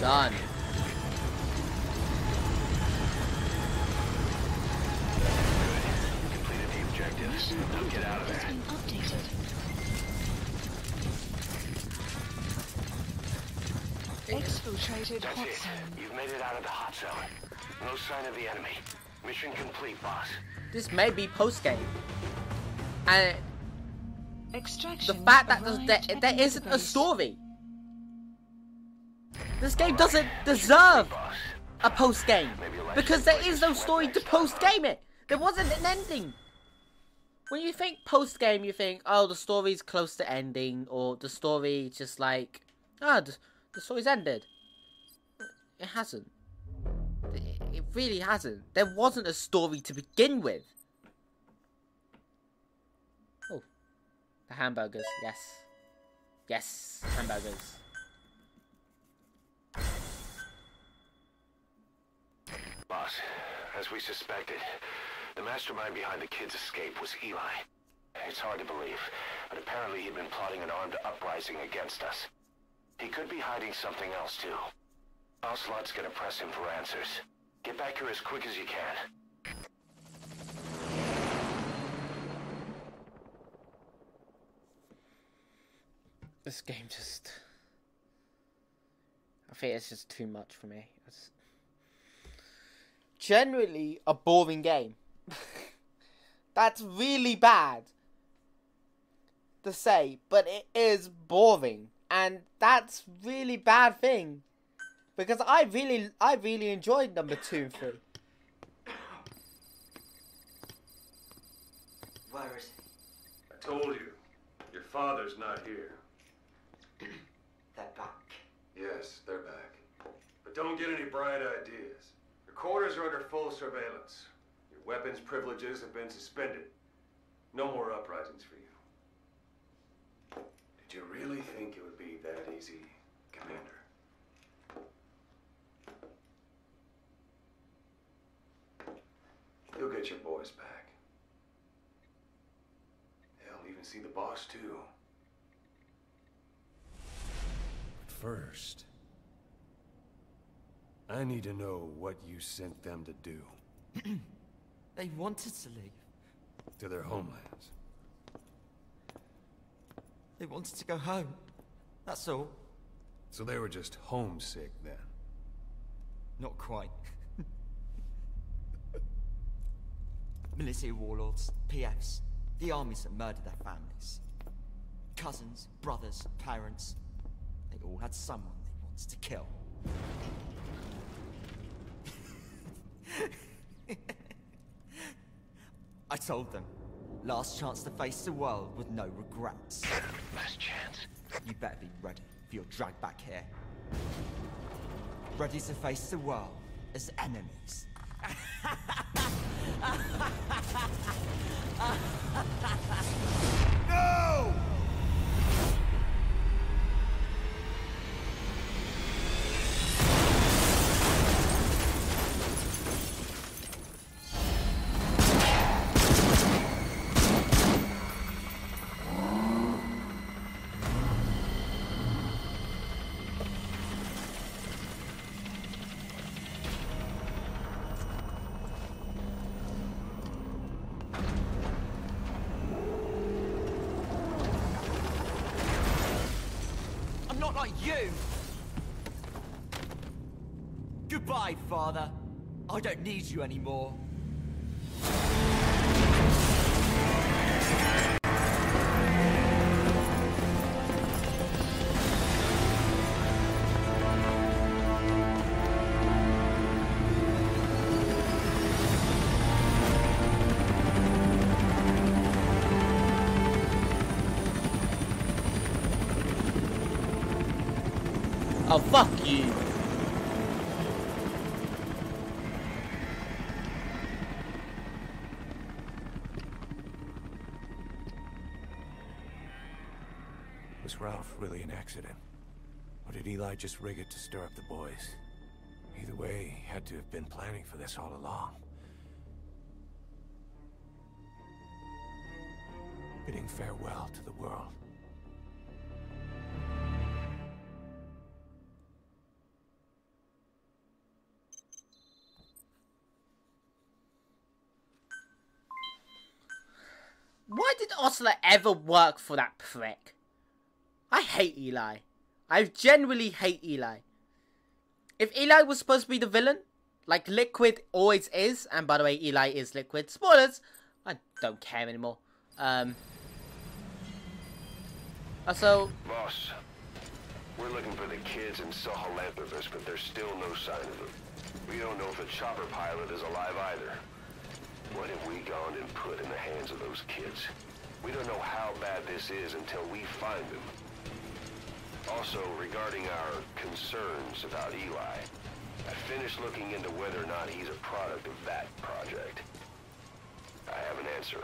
done. Completed the objectives. Now get out of there. Exfiltrated That's hot it. zone. You've made it out of the hot zone. No sign of the enemy. Mission complete, boss. This may be post-game. And the Extraction fact that arrived there at isn't a base. story. This game doesn't deserve Boss. a post-game. Maybe you'll Because actually there is no break this story sweat to next time, post-game it. There wasn't an ending. When you think post-game, you think, oh, the story's close to ending. Or the story just like, oh, the story's ended. It hasn't. It really hasn't. There wasn't a story to begin with. Oh. The hamburgers, yes. Yes, hamburgers. Boss, as we suspected, the mastermind behind the kid's escape was Eli. It's hard to believe, but apparently he'd been plotting an armed uprising against us. He could be hiding something else, too. Ocelot's gonna press him for answers. Get back here as quick as you can. This game just... I think it's just too much for me. It's generally a boring game. That's really bad to say, but it is boring. And that's really bad thing. Because I really enjoyed number 2 and 3. Where is he? I told you, your father's not here. They're back. Yes, they're back. But don't get any bright ideas. Your quarters are under full surveillance. Your weapons privileges have been suspended. No more uprisings for you. Did you really think it would be that easy, Commander? You'll get your boys back. They'll even see the boss, too. But first, I need to know what you sent them to do. They wanted to leave. To their homelands. They wanted to go home. That's all. So they were just homesick then. Not quite. Militia warlords, PFs, the armies that murdered their families. Cousins, brothers, parents. They all had someone they wanted to kill. I told them, last chance to face the world with no regrets. Last chance. You better be ready for your drag back here. Ready to face the world as enemies. No! I'm not like you! Goodbye, Father. I don't need you anymore. Oh, fuck you. Was Ralph really an accident? Or did Eli just rig it to stir up the boys? Either way, he had to have been planning for this all along. Bidding farewell to the world. Why did Osler ever work for that prick? I hate Eli. I genuinely hate Eli. If Eli was supposed to be the villain, like Liquid always is, and by the way, Eli is Liquid. Spoilers! I don't care anymore. Also... Boss, we're looking for the kids in Sahelanthropus, but there's still no sign of them. We don't know if the chopper pilot is alive either. What have we gone and put in the hands of those kids? We don't know how bad this is until we find them. Also, regarding our concerns about Eli, I finished looking into whether or not he's a product of that project. I have an answer.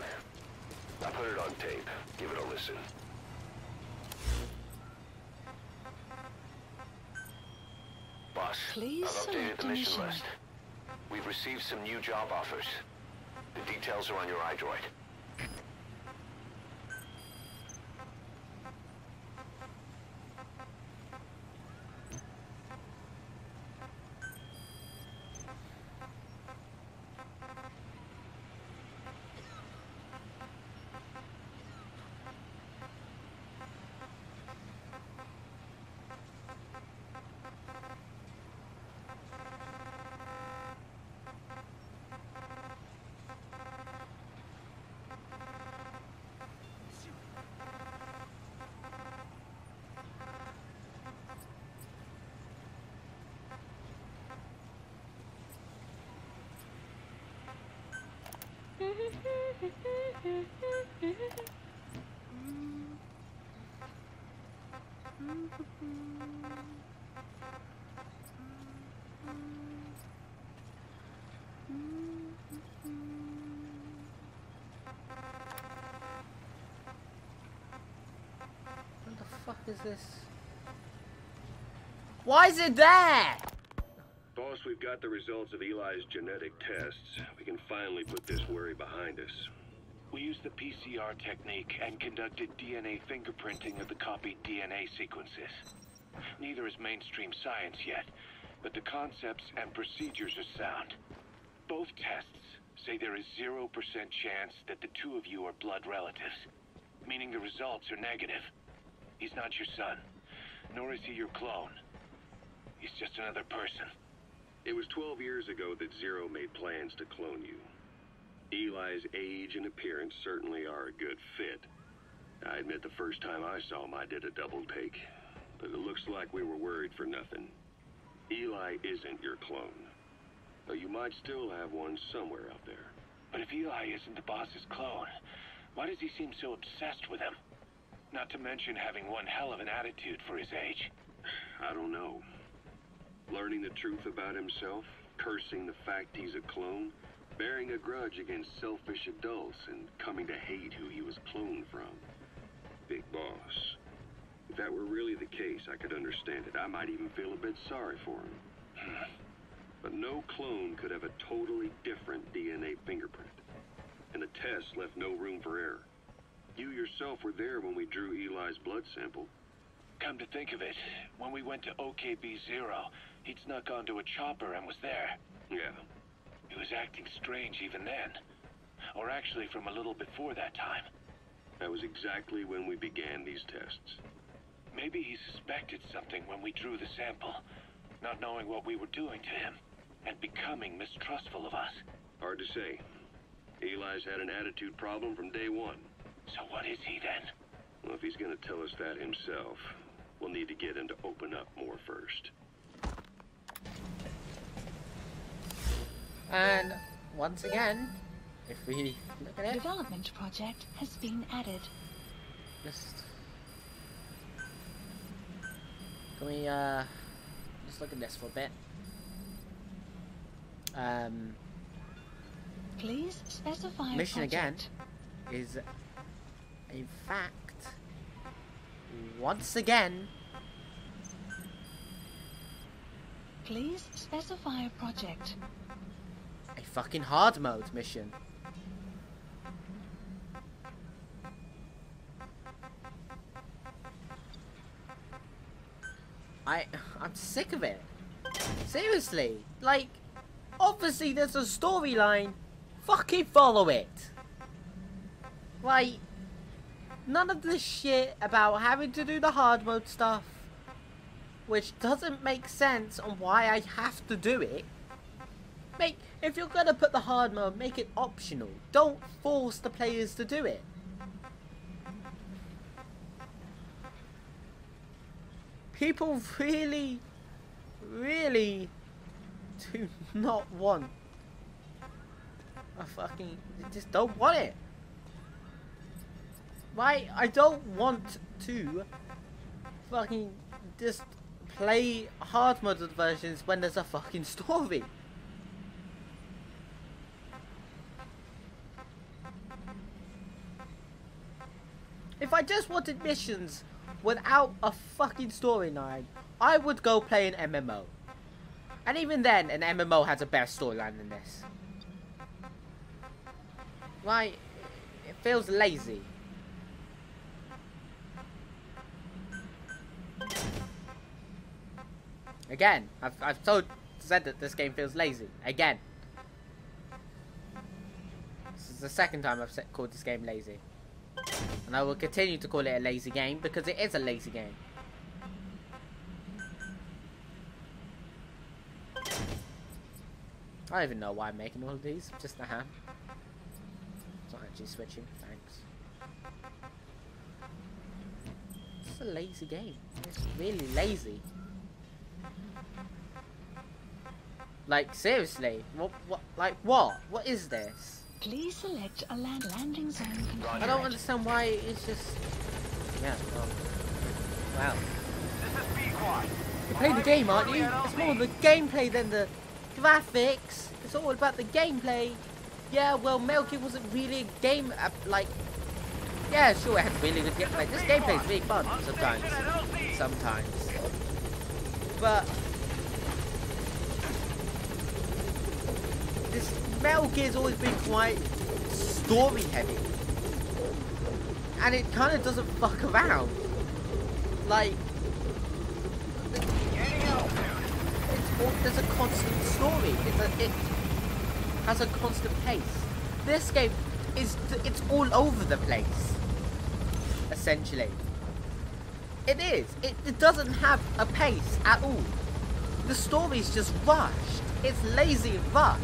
I put it on tape. Give it a listen. Boss, Please I've updated select the mission mission. list. We've received some new job offers. The details are on your iDroid. What the fuck is this? Why is it there? Boss, we've got the results of Eli's genetic tests. We can finally put this worry behind us. We used the PCR technique and conducted DNA fingerprinting of the copied DNA sequences. Neither is mainstream science yet, but the concepts and procedures are sound. Both tests say there is 0% chance that the two of you are blood relatives, meaning the results are negative. He's not your son, nor is he your clone. He's just another person. It was 12 years ago that Zero made plans to clone you. Eli's age and appearance certainly are a good fit. I admit the first time I saw him I did a double take, but it looks like we were worried for nothing. Eli isn't your clone, though you might still have one somewhere out there. But if Eli isn't the boss's clone, why does he seem so obsessed with him? Not to mention having one hell of an attitude for his age. I don't know. Learning the truth about himself, cursing the fact he's a clone, bearing a grudge against selfish adults, and coming to hate who he was cloned from. Big boss. If that were really the case, I could understand it. I might even feel a bit sorry for him. But no clone could have a totally different DNA fingerprint. And the test left no room for error. You yourself were there when we drew Eli's blood sample. Come to think of it, when we went to OKB-0, he'd snuck onto a chopper and was there. Yeah. He was acting strange even then. Or actually from a little before that time. That was exactly when we began these tests. Maybe he suspected something when we drew the sample, not knowing what we were doing to him, and becoming mistrustful of us. Hard to say. Eli's had an attitude problem from day one. So what is he then? Well, if he's gonna tell us that himself, we'll need to get him to open up more first. And once again, if we look at it, Development project has been added. just can we just look at this for a bit. Please specify a Mission again project. is in fact once again Please specify a project. a fucking hard mode mission. I'm sick of it. Seriously, like, obviously there's a storyline. Fucking follow it. Like, none of this shit about having to do the hard mode stuff, which doesn't make sense on why I have to do it. If you're gonna put the hard mode, make it optional. Don't force the players to do it. People really, really do not want a fucking... They just don't want it. Right? I don't want to fucking just play hard modded versions when there's a fucking story. If I just wanted missions without a fucking storyline, I would go play an MMO. And even then, an MMO has a better storyline than this. Right? It feels lazy. Again, I've said that this game feels lazy. Again. This is the second time I've called this game lazy. And I will continue to call it a lazy game because it is a lazy game. I don't even know why I'm making all of these. Just a ham. It's not actually switching. Thanks. It's a lazy game. It's really lazy. Like, seriously? What? Like, what? What is this? Please select a landing zone configured. I don't understand why it's just... Yeah, well... Wow. This is Pequod. You play the game, aren't you? It's more the gameplay than the graphics. It's all about the gameplay. Yeah, well, Metal Gear wasn't really a game... like... Yeah, sure, it had really good gameplay. This gameplay is really fun sometimes. Sometimes. But... this Metal Gear's always been quite story heavy. And it kind of doesn't fuck around. Like... there's a constant story. It has a constant pace. This game it's all over the place. Essentially. It is. It doesn't have a pace at all. The story's just rushed. It's lazy and rushed.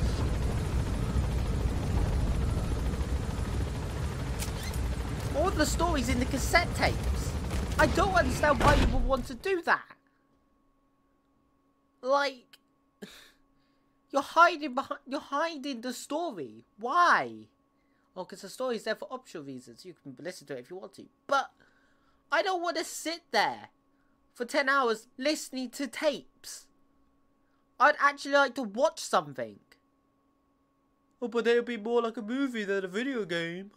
All the stories in the cassette tapes. I don't understand why you would want to do that. Like, you're hiding the story. Why? Oh, because the story's there for optional reasons. You can listen to it if you want to. But I don't want to sit there for 10 hours listening to tapes. I'd actually like to watch something. Oh, but it'll be more like a movie than a video game.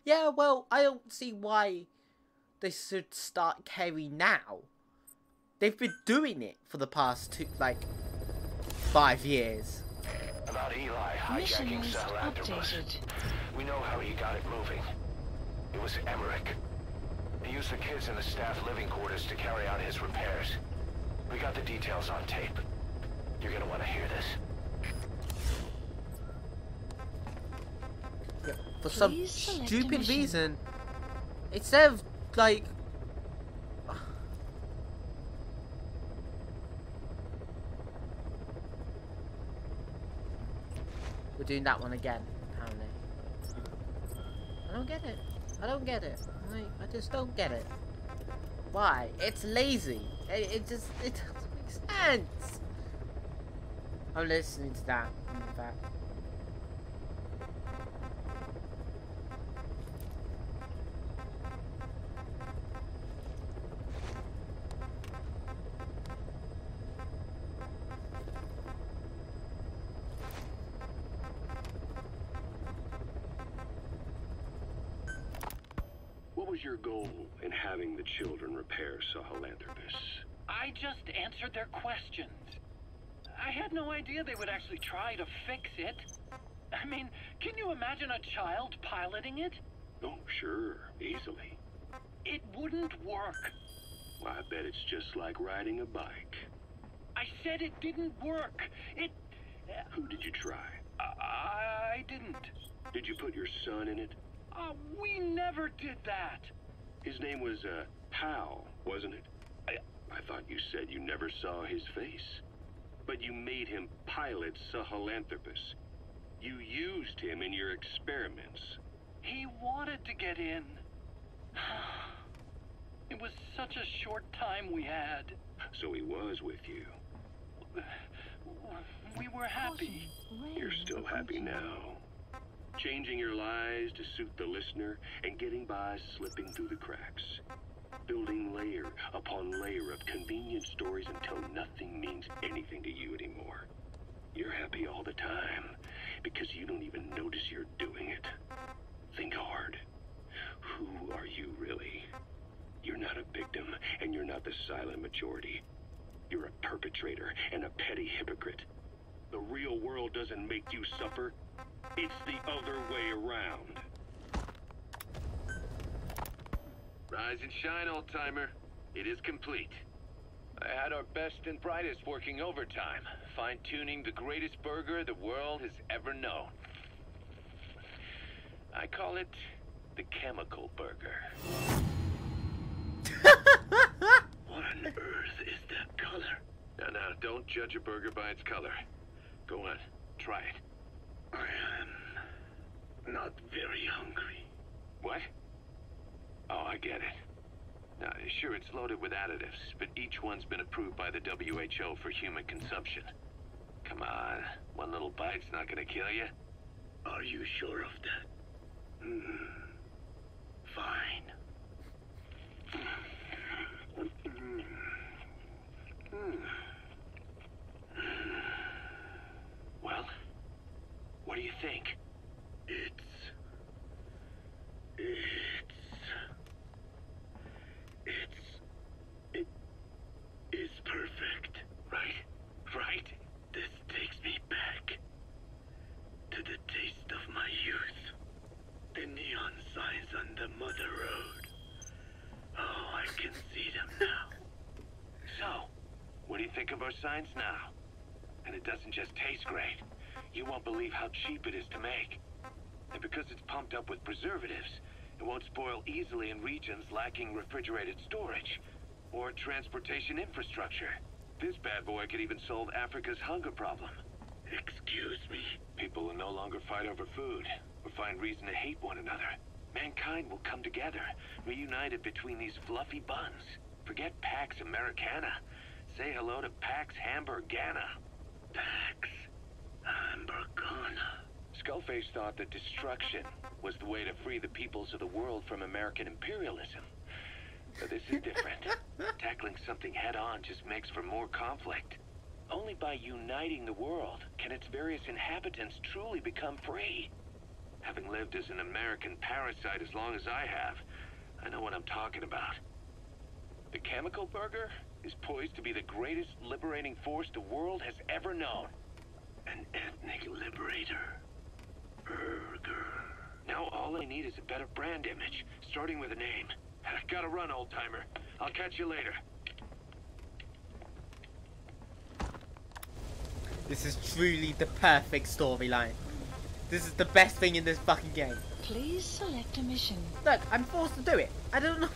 Yeah, well, I don't see why they should start caring now. They've been doing it for the past 5 years. About Eli Mission hijacking list Sahelanthropus. updated. We know how he got it moving. It was Emmerich. He used the kids in the staff living quarters to carry out his repairs. We got the details on tape. You're gonna want to hear this. Yeah, for some Please select a stupid mission. reason, instead of like... We're doing that one again, apparently. I don't get it. I don't get it. I just don't get it. Why? It's lazy. It doesn't make sense. I'm listening to that. In fact. What was your goal in having the children repair Sahelanthropus? I just answered their questions. I had no idea they would actually try to fix it. I mean, can you imagine a child piloting it? Oh, sure, easily. It wouldn't work. Well, I bet it's just like riding a bike. I said it didn't work. Who did you try? I didn't. Did you put your son in it? We never did that. His name was, Hal, wasn't it? I thought you said you never saw his face. But you made him pilot Sahelanthropus. You used him in your experiments. He wanted to get in. It was such a short time we had. So he was with you. We were happy. You're still happy now. Changing your lies to suit the listener and getting by slipping through the cracks. Building layer upon layer of convenient stories until nothing means anything to you anymore. You're happy all the time because you don't even notice you're doing it. Think hard. Who are you really? You're not a victim and you're not the silent majority. You're a perpetrator and a petty hypocrite. The real world doesn't make you suffer. It's the other way around. Rise and shine, old-timer. It is complete. I had our best and brightest working overtime, fine-tuning the greatest burger the world has ever known. I call it the chemical burger. What on earth is that color? Now, don't judge a burger by its color. Go on, try it. I am not very hungry. What? Oh, I get it. Now, sure, it's loaded with additives, but each one's been approved by the WHO for human consumption. Come on, one little bite's not gonna kill you. Are you sure of that? Fine. Well, what do you think? It's perfect. Right? This takes me back to the taste of my youth. The neon signs on the Mother Road. Oh, I can see them now. So, what do you think of our signs now? And it doesn't just taste great. You won't believe how cheap it is to make. And because it's pumped up with preservatives, it won't spoil easily in regions lacking refrigerated storage or transportation infrastructure. This bad boy could even solve Africa's hunger problem. Excuse me? People will no longer fight over food or find reason to hate one another. Mankind will come together, reunited between these fluffy buns. Forget Pax Americana. Say hello to Pax Hamburgana. Pax Hamburgana. Skullface thought that destruction was the way to free the peoples of the world from American imperialism. But this is different. Tackling something head-on just makes for more conflict. Only by uniting the world can its various inhabitants truly become free. Having lived as an American parasite as long as I have, I know what I'm talking about. The chemical burger is poised to be the greatest liberating force the world has ever known. An ethnic liberator. Burger. Now all I need is a better brand image, starting with a name. I've got to run, old-timer. I'll catch you later. This is truly the perfect storyline. This is the best thing in this fucking game. Please select a mission. Look, I'm forced to do it. I don't know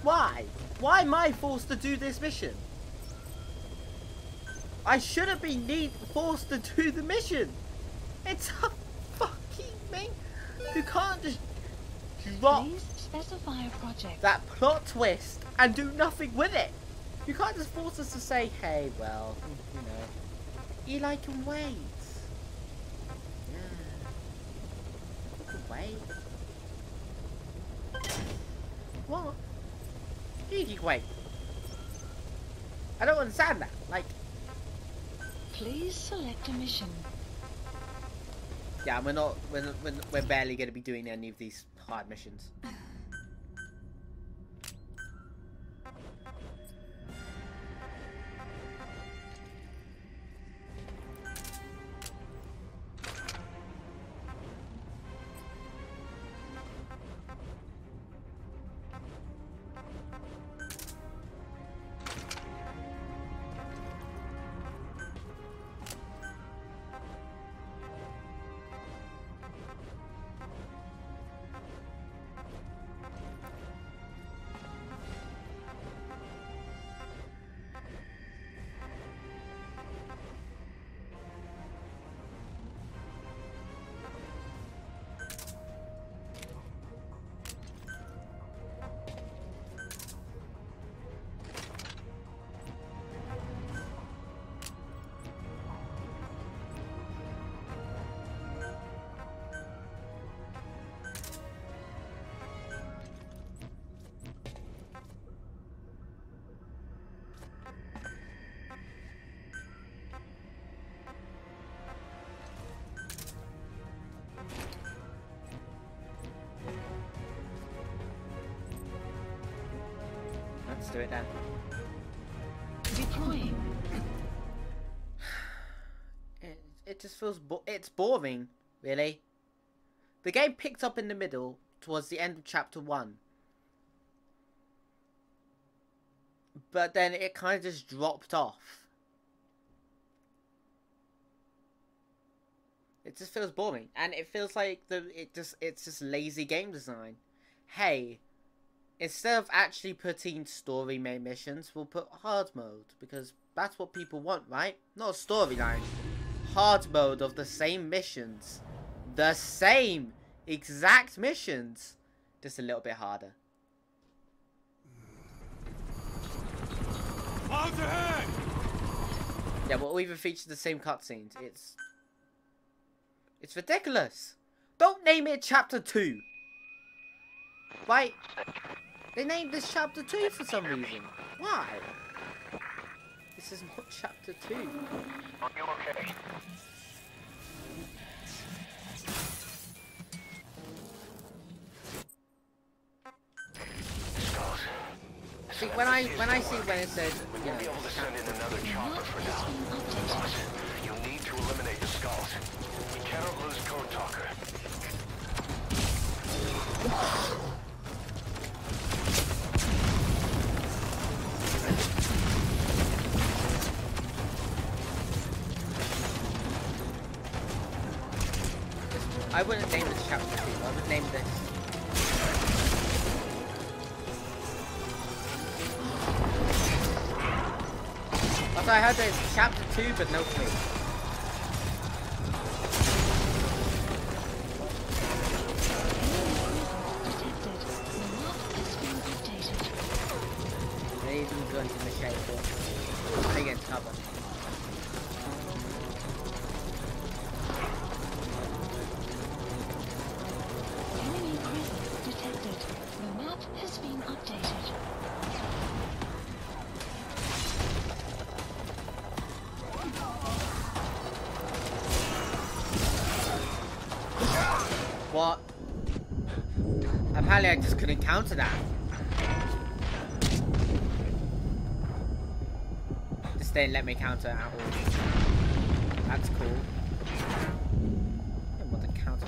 why. Why am I forced to do this mission? I shouldn't be forced to do the mission. It's a fucking thing. You can't just drop Please specify a project. that plot twist and do nothing with it. You can't just force us to say, hey, well, you know, Eli can wait. Yeah. He can wait. What? You can wait. I don't understand that. Like, Please select a mission. yeah, we're barely going to be doing any of these hard missions. Let's do it then. Deploying. It just feels it's boring, really. The game picked up in the middle towards the end of chapter 1. But then it kind of just dropped off. It just feels boring, and it feels like it's just lazy game design. Hey, instead of actually putting story main missions, we'll put hard mode, because that's what people want, right? Not a storyline. Hard mode of the same missions. The same exact missions. Just a little bit harder. Out ahead! Yeah, we'll even feature the same cutscenes. It's ridiculous. Don't name it Chapter 2. Right? They named this Chapter 2 for some reason. Why? This is not Chapter 2. Are you okay? Skulls. See, when I see when it says, We you won't know, be able to send in another chopper for now. Boss, you'll need to eliminate the skulls. We cannot lose Code Talker. I wouldn't name this Chapter 2. I would name this. Also, I heard there's Chapter 2, but no 3. They even go into the shade for they get cover. Enemy presence detected. The map has been updated. What? Apparently I just couldn't counter that. Just didn't let me counter at all. That's cool. I want to counter.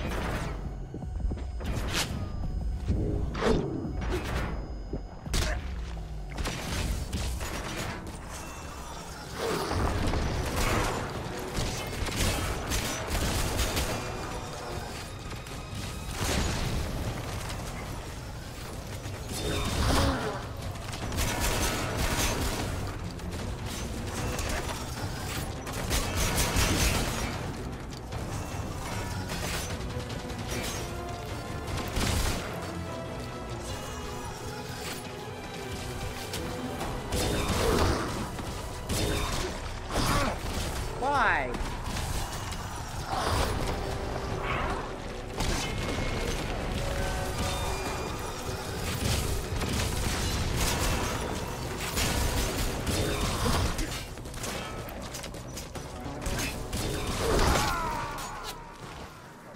Why?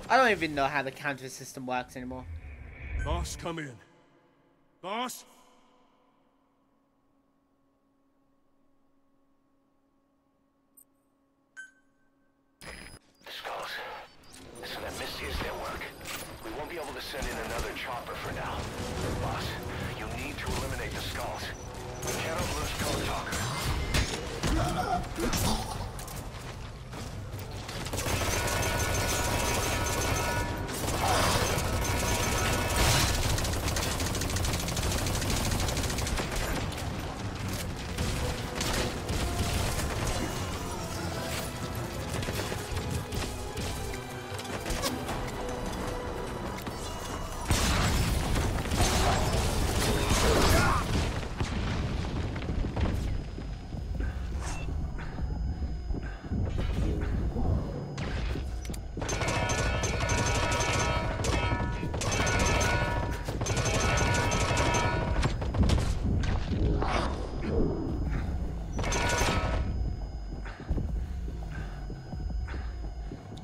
I don't even know how the counter system works anymore. Boss, come in. Boss? Skulls. Listen, that Misty is their work. We won't be able to send in another chopper for now. Boss, you need to eliminate the skulls. We cannot lose Code Talker.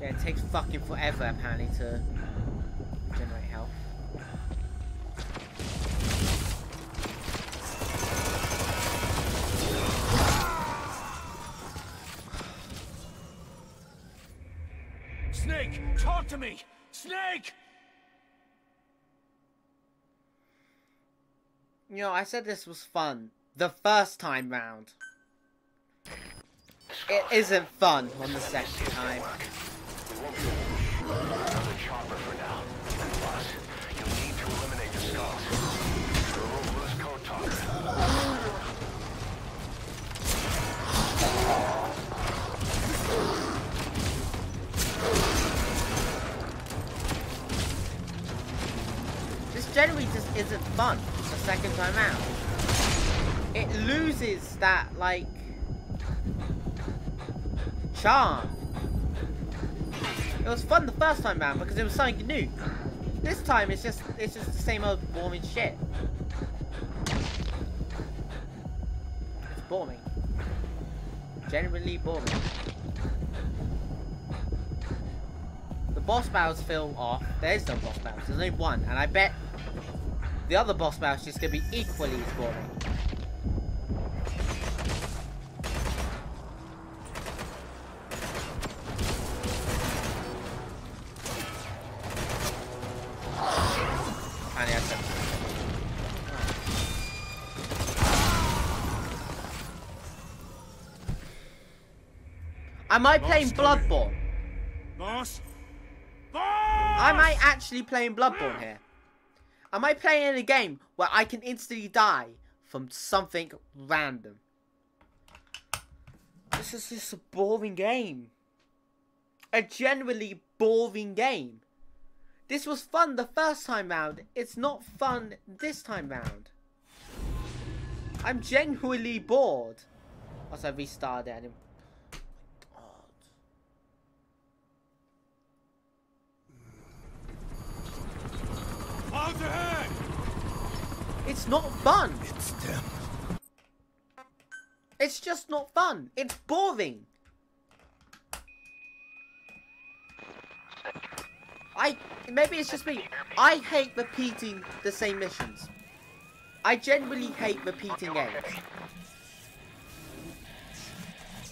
Yeah, it takes fucking forever apparently to generate health. to me! Snake! You know, I said this was fun the first time round. It isn't fun on the second time. We won't be able to shoot another chopper for now. Boss, you'll need to eliminate the skulls. Remove loose code talker. This generally just isn't fun the second time out. It loses that, like, charm. It was fun the first time round because it was something new. This time it's just the same old boring shit. It's boring. Generally boring. The boss battles feel off. There's no boss battles. There's only one, and I bet the other boss battle is just gonna be equally as boring. Am I playing Bloodborne? Boss? Am I actually playing Bloodborne here? Am I playing a game where I can instantly die from something random? This is just a boring game. A generally boring game. This was fun the first time round. It's not fun this time round. I'm genuinely bored. Also, I restarted it. Out ahead! It's not fun. It's them. It's just not fun. It's boring. Maybe it's just me. I hate repeating the same missions. I genuinely hate repeating games.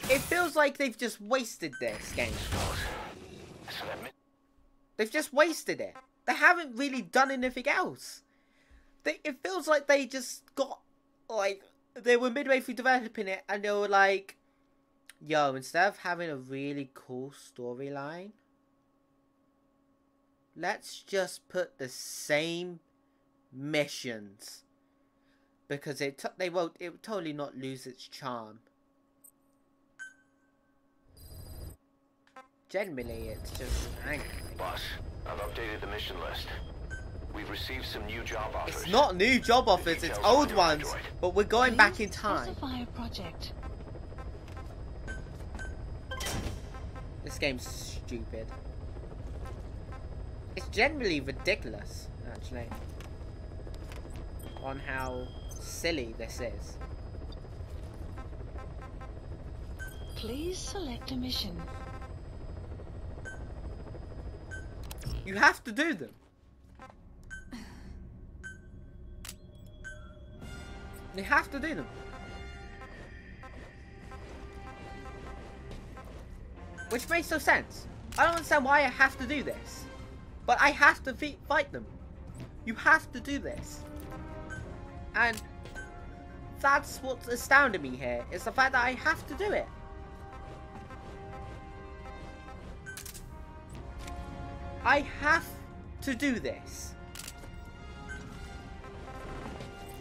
It feels like they've just wasted this game. They've just wasted it. They haven't really done anything else. It feels like they just got, like, they were midway through developing it and they were like, yo, instead of having a really cool storyline, let's just put the same missions. Because it would totally not lose its charm. Generally, it's just angry. Boss, I've updated the mission list. We've received some new job offers. It's not new job offers, it's old ones. But we're going back in time. Specify a project. This game's stupid. It's generally ridiculous, actually. On how silly this is. Please select a mission. You have to do them. You have to do them. Which makes no sense. I don't understand why I have to do this. But I have to fight them. You have to do this. And that's what's astounding me here, is the fact that I have to do it. I have to do this.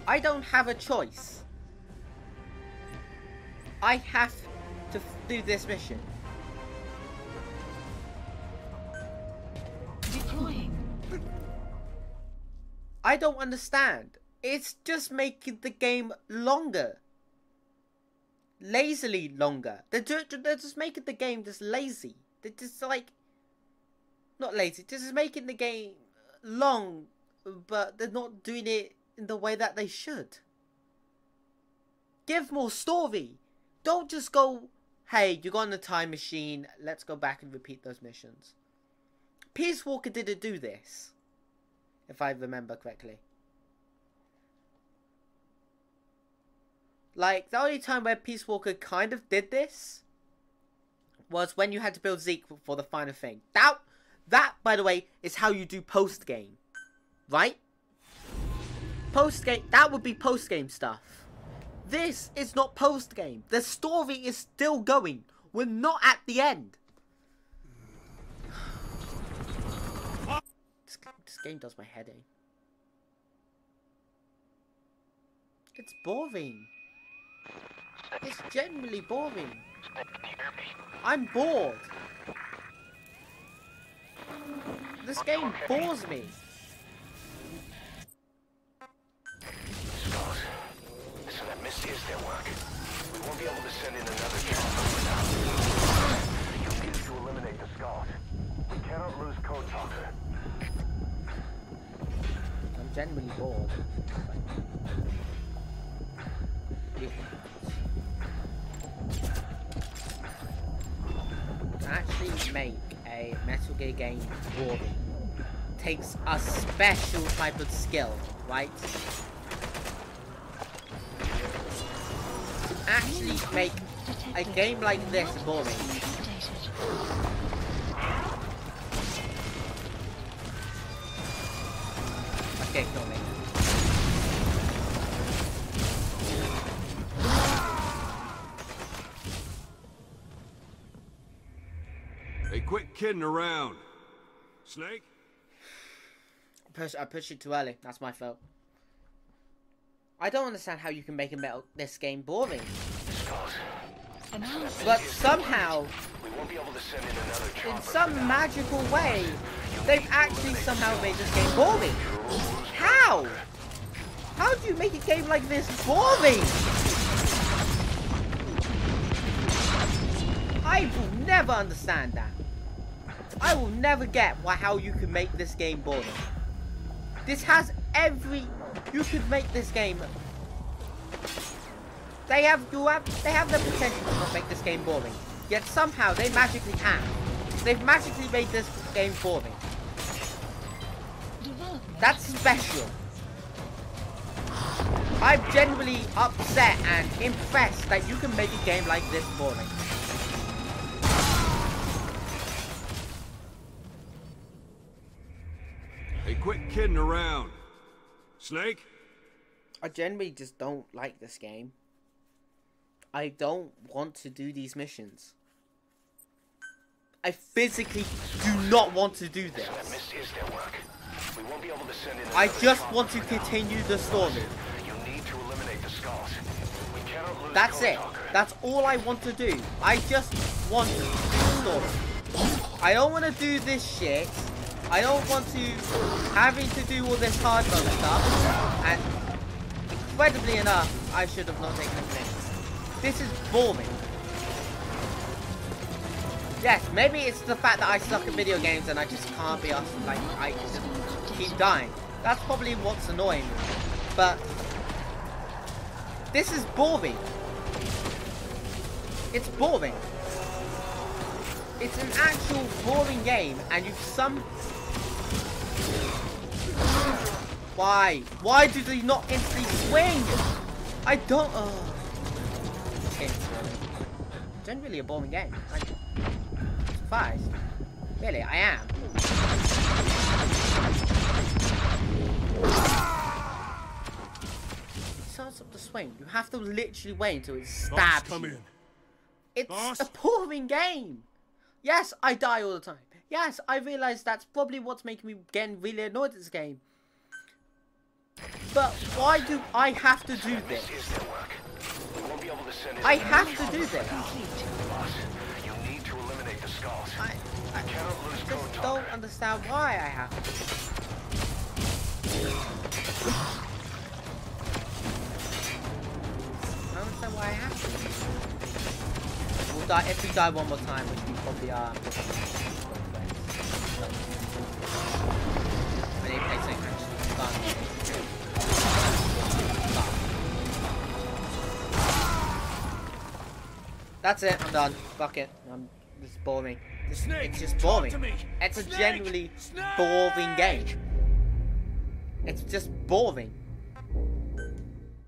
I don't have a choice. I have to do this mission. Deploying. I don't understand. It's just making the game longer. Lazily longer. They're just making the game just lazy. They're just like... Not lazy, just making the game long, but they're not doing it in the way that they should. Give more story. Don't just go, hey, you got in a time machine, let's go back and repeat those missions. Peace Walker didn't do this, if I remember correctly. Like, the only time where Peace Walker kind of did this was when you had to build Zeke for the final thing. That, by the way, is how you do post-game. Right? Post-game, that would be post-game stuff. This is not post-game. The story is still going. We're not at the end. This game does my head in. It's boring. It's genuinely boring. I'm bored. This game bores me. So that mist is their work. We won't be able to send in another chopper without. You need to eliminate the Scout. We cannot lose Code Talker. I'm genuinely bored. To actually make a Metal Gear game boring takes a special type of skill, right? To actually make a game like this boring. Okay, kill me. Hey, quit kidding around. Snake? I pushed it too early. That's my fault. I don't understand how you can make this game boring. But somehow, We won't be able to send in another chopper. in some magical way, they've actually somehow made this game boring. How? How do you make a game like this boring? I will never understand that. I will never get how you can make this game boring. This has you could make this game. They have the potential to not make this game boring. Yet somehow they magically can. They've magically made this game boring. That's special. I'm genuinely upset and impressed that you can make a game like this boring. Hey, quit kidding around. Snake? I genuinely just don't like this game. I don't want to do these missions. I physically do not want to do this. That mist is their work. We won't be able to send in I another just chopper want to without. continue the story. You need to eliminate the Skulls. We cannot lose That's Code it. Talker. That's all I want to do. I just want to do the story. I don't want to do this shit. I don't want to having to do all this hard mode stuff. And incredibly enough, I should have not taken this. This is boring. Yes, maybe it's the fact that I suck at video games and I just can't be asked, like, I just keep dying. That's probably what's annoying me. But this is boring. It's boring. It's an actual boring game, and you've Why? Why do they not instantly swing? I don't. It's generally a boring game. I'm surprised. Really, I am. It starts up the swing. You have to literally wait until it stabs Come you. in. It's Boss? a boring game. Yes, I die all the time. Yes, I realise that's probably what's making me getting really annoyed at this game. But why do I have to do this? Is their work. We won't be able to send in I another have to chopper do this. without. Boss, you need to eliminate the Skulls. I cannot lose Code just Talker. don't understand why I have to. I don't understand why I have to. We'll die if we die one more time, which we probably are. I need to play something actually fun. That's it, I'm done. Fuck it. This is boring. Snake, It's just talk boring. to me. It's a Snake! genuinely Snake! boring game. It's just boring.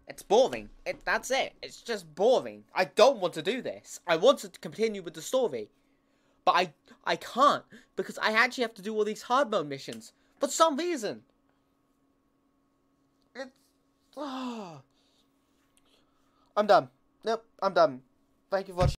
It's boring. That's it. It's just boring. I don't want to do this. I want to continue with the story. But I can't, because I actually have to do all these hard mode missions. For some reason. It's... Oh. I'm done. Nope, I'm done. Thank you for watching.